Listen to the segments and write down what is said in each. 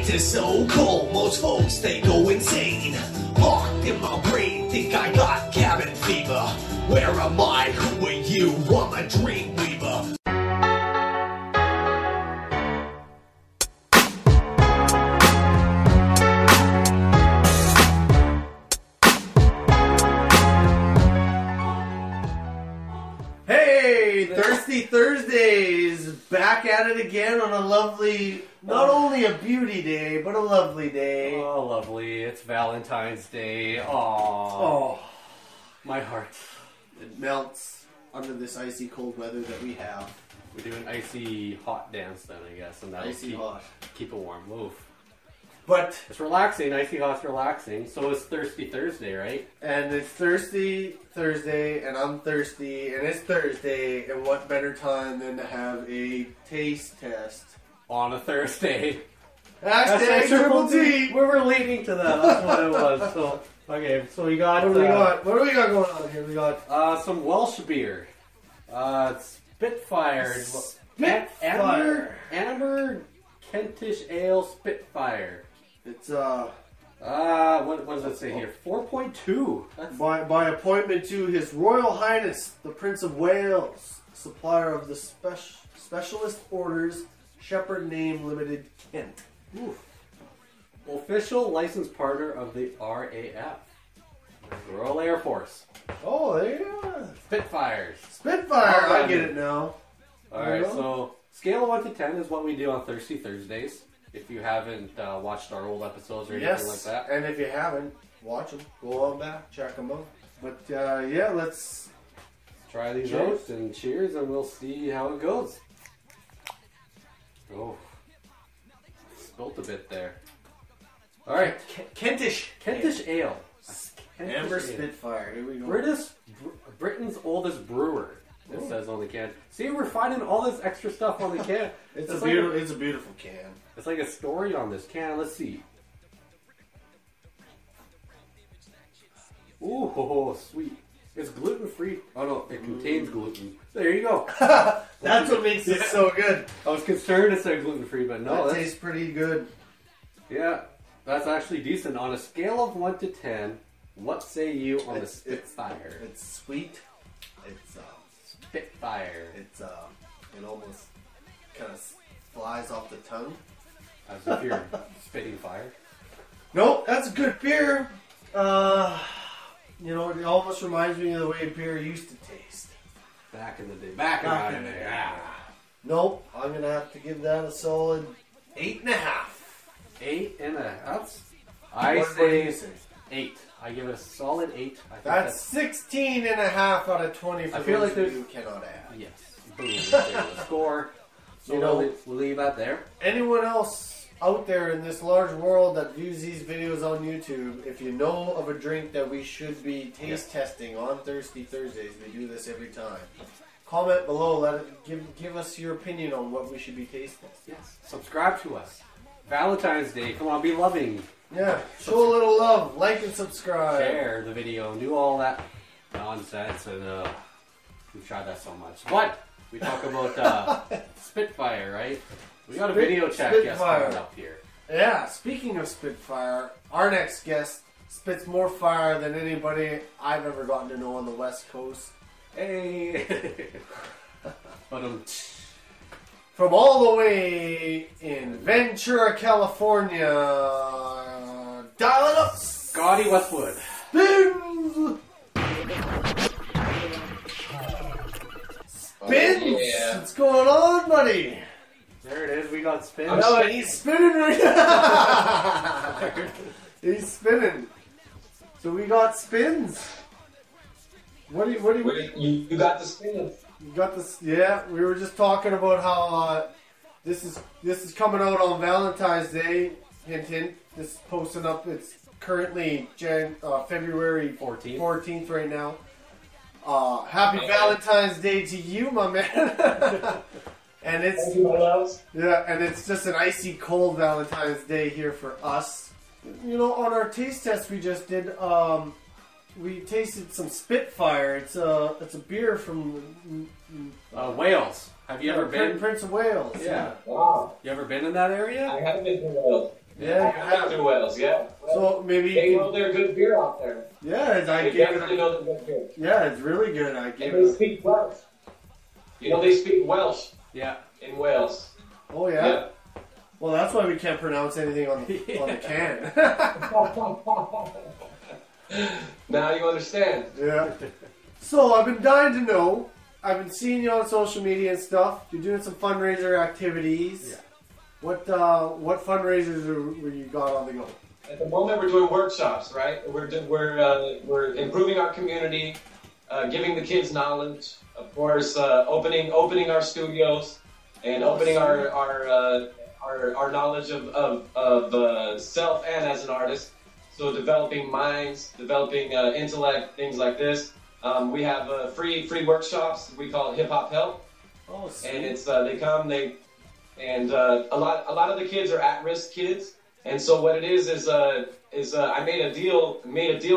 Winter's so cold, most folks they go insane. Locked in my brain, think I got cabin fever. Where am I? Who are you? I'm a dream weaver. Hey, Thirsty Thursdays, back at it again on a lovely, not only a beauty day, but a lovely day. Oh, lovely. It's Valentine's Day. Aww. Oh, My heart. it melts under this icy cold weather that we have. We do an icy hot dance then, I guess, and that'll Icy hot. keep it warm. Move. But, It's relaxing. Icy hot's relaxing. So is Thirsty Thursday, right? and it's Thirsty Thursday, and I'm thirsty, and it's Thursday, and what better time than to have a taste test? On a Thursday. Hashtag Triple T! We were leading to that. That's what it was. So, okay, so we got... What do we got? What do we got going on here? We got some Welsh beer. Spitfire. Spitfire. Amber Kentish Ale Spitfire. It's What does it say here? 4.2. That's by appointment to His Royal Highness the Prince of Wales, supplier of the Specialist Orders Shepherd Name Limited, Kent. oof. Official licensed partner of the RAF, Royal Air Force. Oh, there you go. Spitfires. Spitfire. Alright. I get it now. Alright, Yeah. so scale of 1 to 10 is what we do on Thirsty Thursdays. If you haven't watched our old episodes or anything like that. And if you haven't, watch them. Go on back, check them out. But yeah, let's. Try these Cheers. out and cheers, and we'll see how it goes. Oh, spilt a bit there. All right, Kentish. Kentish Ale. Kentish Amber Ale. Spitfire. Here we go. Britain's oldest brewer. It says on the can. See, we're finding all this extra stuff on the can. It's like a beautiful can. It's like a story on this can. Let's see. Ooh, sweet. It's gluten free. Oh no, it contains gluten. There you go. That's what makes it so good. I was concerned it said gluten free, but no, That that's, tastes pretty good. yeah, that's actually decent. On a scale of 1 to 10, what say you on the Spitfire? It's sweet. It's Spitfire. it almost kind of flies off the tongue. As if you're spitting fire. Nope, that's a good beer. You know, it almost reminds me of the way beer used to taste. Back in the day. Back in the day. Yeah. Nope, I'm gonna have to give that a solid 8.5. 8.5. What do you say? 8. I give it a solid 8. I think That's 16.5 out of 20 for I feel those like of there's- you who cannot add. yes. Boom. There's the score. So You know- we'll leave that there. Anyone else out there in this large world that views these videos on YouTube, if you know of a drink that we should be taste testing on Thirsty Thursdays, we do this every time. Comment below, give us your opinion on what we should be taste testing. Yes. Subscribe to us. Valentine's Day. Come on, be loving. Yeah, show a little love, like and subscribe. Share the video and do all that nonsense, and we've tried that so much. But we talk about Spitfire, right? We got a video check guest coming up here. Yeah, speaking of Spitfire, our next guest spits more fire than anybody I've ever gotten to know on the West Coast. Hey, but From all the way in Ventura, California, dial it up, Scotty Westwood. Spinz! Spinz! Yeah. What's going on, buddy? There it is. We got Spinz. I know, and he's spinning right now. He's spinning. So we got Spinz. What do you You got the spin. You got this? Yeah, we were just talking about how this is coming out on Valentine's Day. Hint, hint. This is posting up. It's currently February 14th right now. Happy Valentine's Day to you, my man. And it's Thank you, my loves. yeah, and it's just an icy cold Valentine's Day here for us. You know, on our taste test we just did, we tasted some Spitfire. It's a beer from Wales. Have you ever been? Prince of Wales? Yeah. Wow. You ever been in that area? I haven't been to Wales. Yeah, I've been through Wales, yeah. So maybe They know they're good beer out there. Yeah, They definitely know they're good beer. Yeah, it's really good. And they speak Welsh. You know, they speak Welsh. Yeah. In Wales. Oh yeah. Well, that's why we can't pronounce anything on the can. Now you understand. Yeah. So I've been dying to know. I've been seeing you on social media and stuff. You're doing some fundraiser activities. Yeah. What fundraisers were you got on the go? At the moment, we're doing workshops, right? We're improving our community, giving the kids knowledge. Of course, opening our studios and opening our knowledge of self and as an artist. So developing minds, developing intellect, things like this. We have free workshops. We call it Hip Hop Help. Oh, sweet. And it's a lot of the kids are at-risk kids. And so what it is I made a deal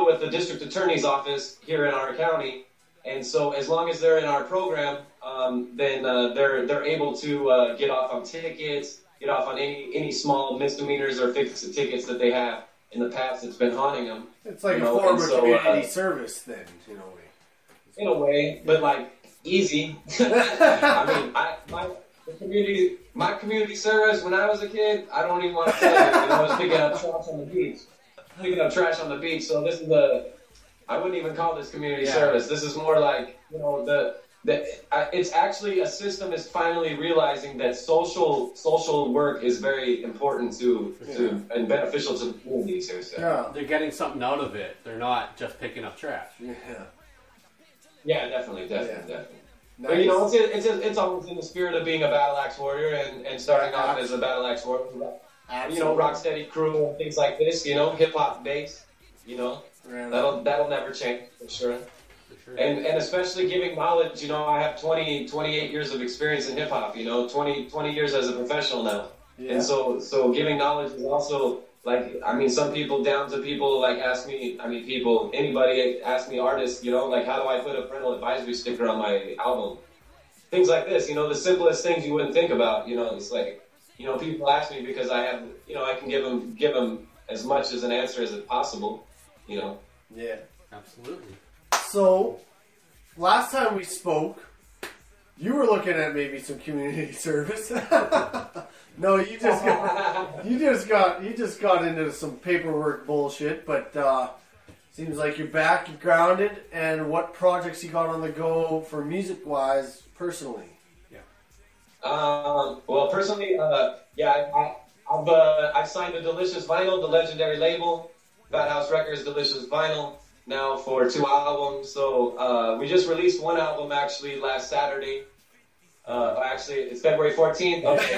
with the district attorney's office here in our county. And so as long as they're in our program, then they're able to get off on tickets, get off on any small misdemeanors or fixed tickets that they have in the past that's been haunting them. It's like a form of community service then, in a way. In a way, but like easy. I mean, my community service when I was a kid, I don't even want to tell you. I was picking up trash on the beach. So this is I wouldn't even call this community service. This is more like, it's actually a system is finally realizing that social work is very important to and beneficial to the community. Seriously. Yeah. They're getting something out of it. They're not just picking up trash. Yeah. Yeah, definitely. Nice. But it's always in the spirit of being a battle axe warrior and starting off as a battle axe warrior. Absolutely. Rock steady crew and things like this. Hip hop bass. That'll never change for sure. And especially giving knowledge. I have 28 years of experience in hip hop. 20 years as a professional now. Yeah. And so giving knowledge is also. Some people down to people anybody ask me, artists, how do I put a parental advisory sticker on my album? Things like this, the simplest things you wouldn't think about, it's like, people ask me because I have, I can give them as much as an answer as possible, Yeah. Absolutely. So, last time we spoke, you were looking at maybe some community service. No, you just got into some paperwork bullshit, but seems like you're back, you're grounded, and what projects you got on the go for music-wise, personally? Yeah. Well, personally, I've signed a Delicious Vinyl, the legendary label, Fat House Records, Delicious Vinyl, now for 2 albums. So we just released one album actually last Saturday. Actually, it's February 14th. Okay.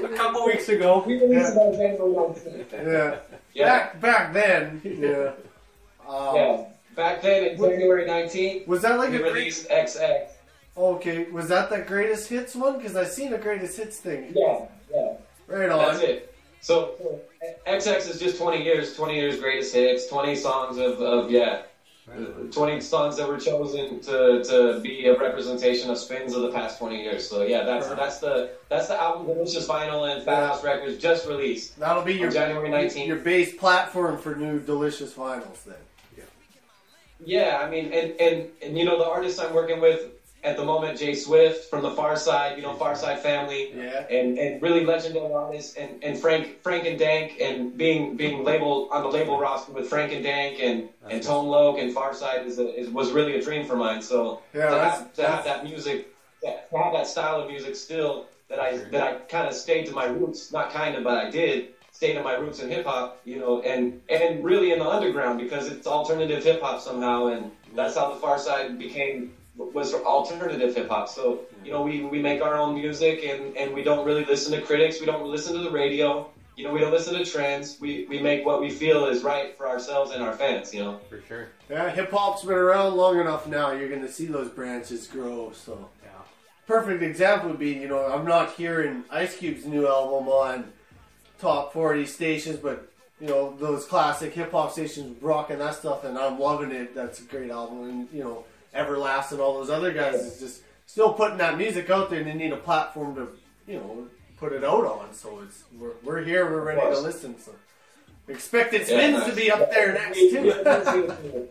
A couple weeks ago. We released it on January 19th. Yeah. Back then. Yeah. Back then, in January 19th, was that like we released XX. Okay. Was that the greatest hits one? Because I seen a greatest hits thing. Yeah. Right on. That's it. So XX is just 20 years greatest hits, 20 songs of 20 songs that were chosen to be a representation of Spinz of the past 20 years. So that's the album Delicious Vinyl and Fat House Records just released. That'll be your January 19th. Your base platform for new Delicious Vinyls then. Yeah, and the artists I'm working with at the moment, Jay Swift from the Far Side, Far Side family, and really legendary artists, and Frank and Dank, and being labeled on the label roster with Frank and Dank and Tone Loc and Far Side was really a dream for mine. So to have that music, to have that style of music still that I kind of stayed to my roots, not kind of, but I did stay to my roots in hip hop, and really in the underground because it's alternative hip hop somehow, and that's how the Far Side was alternative hip hop. So, we make our own music and we don't really listen to critics. We don't listen to the radio. We don't listen to trends. We make what we feel is right for ourselves and our fans, For sure. Yeah, hip hop's been around long enough now. You're going to see those branches grow. So, perfect example would be, I'm not hearing Ice Cube's new album on top 40 stations, but those classic hip hop stations rocking that stuff, and I'm loving it. That's a great album, and Everlast and all those other guys is just still putting that music out there, and they need a platform to put it out on. So we're here, we're ready to listen. So expected Spinz to be up there next too.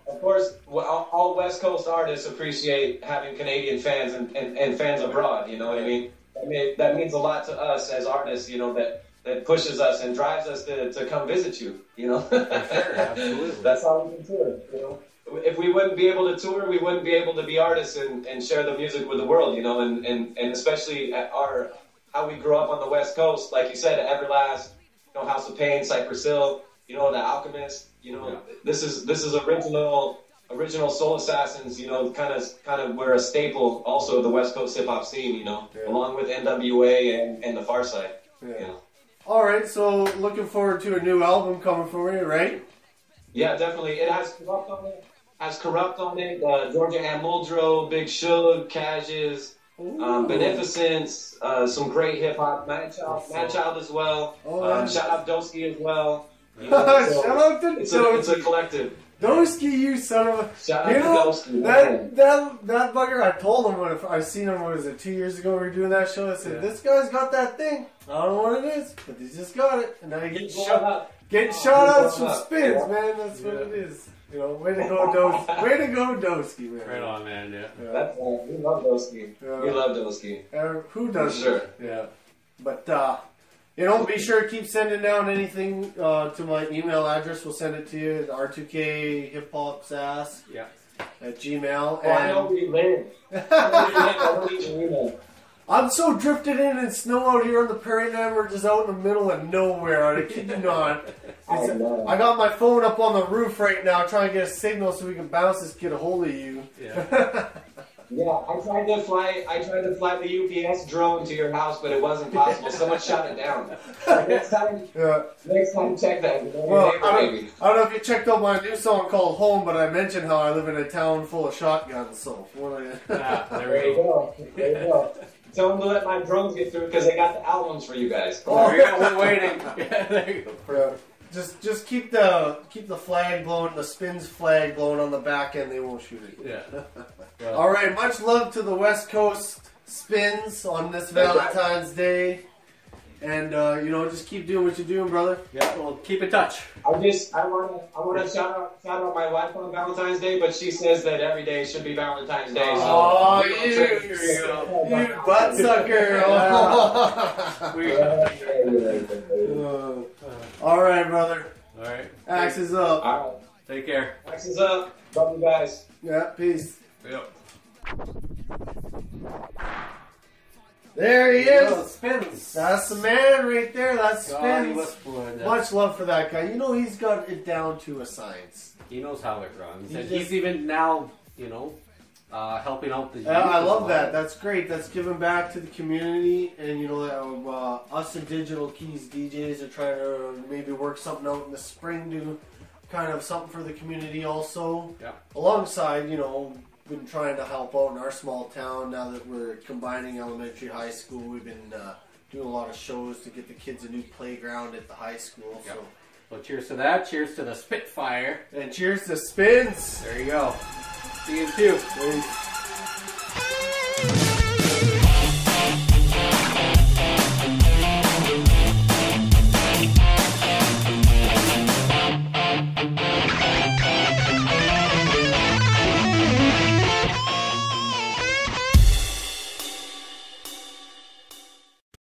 Of course, all West Coast artists appreciate having Canadian fans and fans abroad. You know what I mean? That means a lot to us as artists. You know that pushes us and drives us to come visit you. You know, sure, absolutely. That's how we can tour. You know, if we wouldn't be able to tour, we wouldn't be able to be artists and share the music with the world. You know, and especially at how we grew up on the West Coast, like you said, Everlast, you know, House of Pain, Cypress Hill, you know, The Alchemist. You know, this is original Soul Assassins. You know, kind of were a staple also of the West Coast hip hop scene. You know, along with NWA and the Far Side. Yeah. You know. All right, so looking forward to a new album coming for you, right? Yeah, definitely. It has Corrupt on it. Georgia Ann Muldrow, Big Suge, Cashes, Beneficence, some great hip hop. Mad Child as well. Shout out Dosky as well. You know, so shout out to Dosky. It's a collective. Dosky, you son of a... Shout out to Dosky. That bugger, I told him when I seen him, what was it, 2 years ago we were doing that show, I said, this guy's got that thing. I don't know what it is, but he's just got it. And now he getting shout outs from Spinz, man. That's what it is. You know, way to go, Dosky, man. Right on, man, yeah. That's we love Dosky. We love Dosky. Who doesn't? Sure. Yeah. But, you know, be sure to keep sending down anything to my email address. We'll send it to you, R2K Hip Hop Sass at Gmail. Oh, I know where you live. I don't need your email. I'm so drifted in snow out here on the prairie, man. We're just out in the middle of nowhere. I kid you not. I got my phone up on the roof right now trying to get a signal so we can bounce this, get a hold of you. Yeah. Yeah, I tried to fly the UPS drone to your house, but it wasn't possible. Someone shot it down. Next time check that. Well, I don't know if you checked out my new song called Home, but I mentioned how I live in a town full of shotguns. So there you go. There you go. Tell them to let my drones get through because they got the albums for you guys. Oh, there you go. We're waiting. Yeah, there you go. Just keep the flag blowing, the Spinz flag blowing on the back end. They won't shoot it. Yeah. All right. Much love to the West Coast Spinz on this Valentine's Day, and you know, just keep doing what you're doing, brother. Yeah. Well, keep in touch. I want to shout out my wife on Valentine's Day, but she says that every day should be Valentine's Day. So you butt sucker! All right, brother. All right. Axe is up. All right. Take care. Axe is up. Love you guys. Yeah. Peace. Yep. There he is. Spinz. That's the man right there. That's Spinz. Much love for that guy. You know, he's got it down to a science. He knows how it runs. And he's even now, you know, helping out the youth. I love that. That's great. That's giving back to the community. And, you know, us and Digital Keys DJs are trying to maybe work something out in the spring to kind of something for the community also. Yeah. Alongside, you know, been trying to help out in our small town now that we're combining elementary, high school. We've been doing a lot of shows to get the kids a new playground at the high school. Yep. So cheers to that. Cheers to the Spitfire. And cheers to Spinz. There you go. See you too. Peace.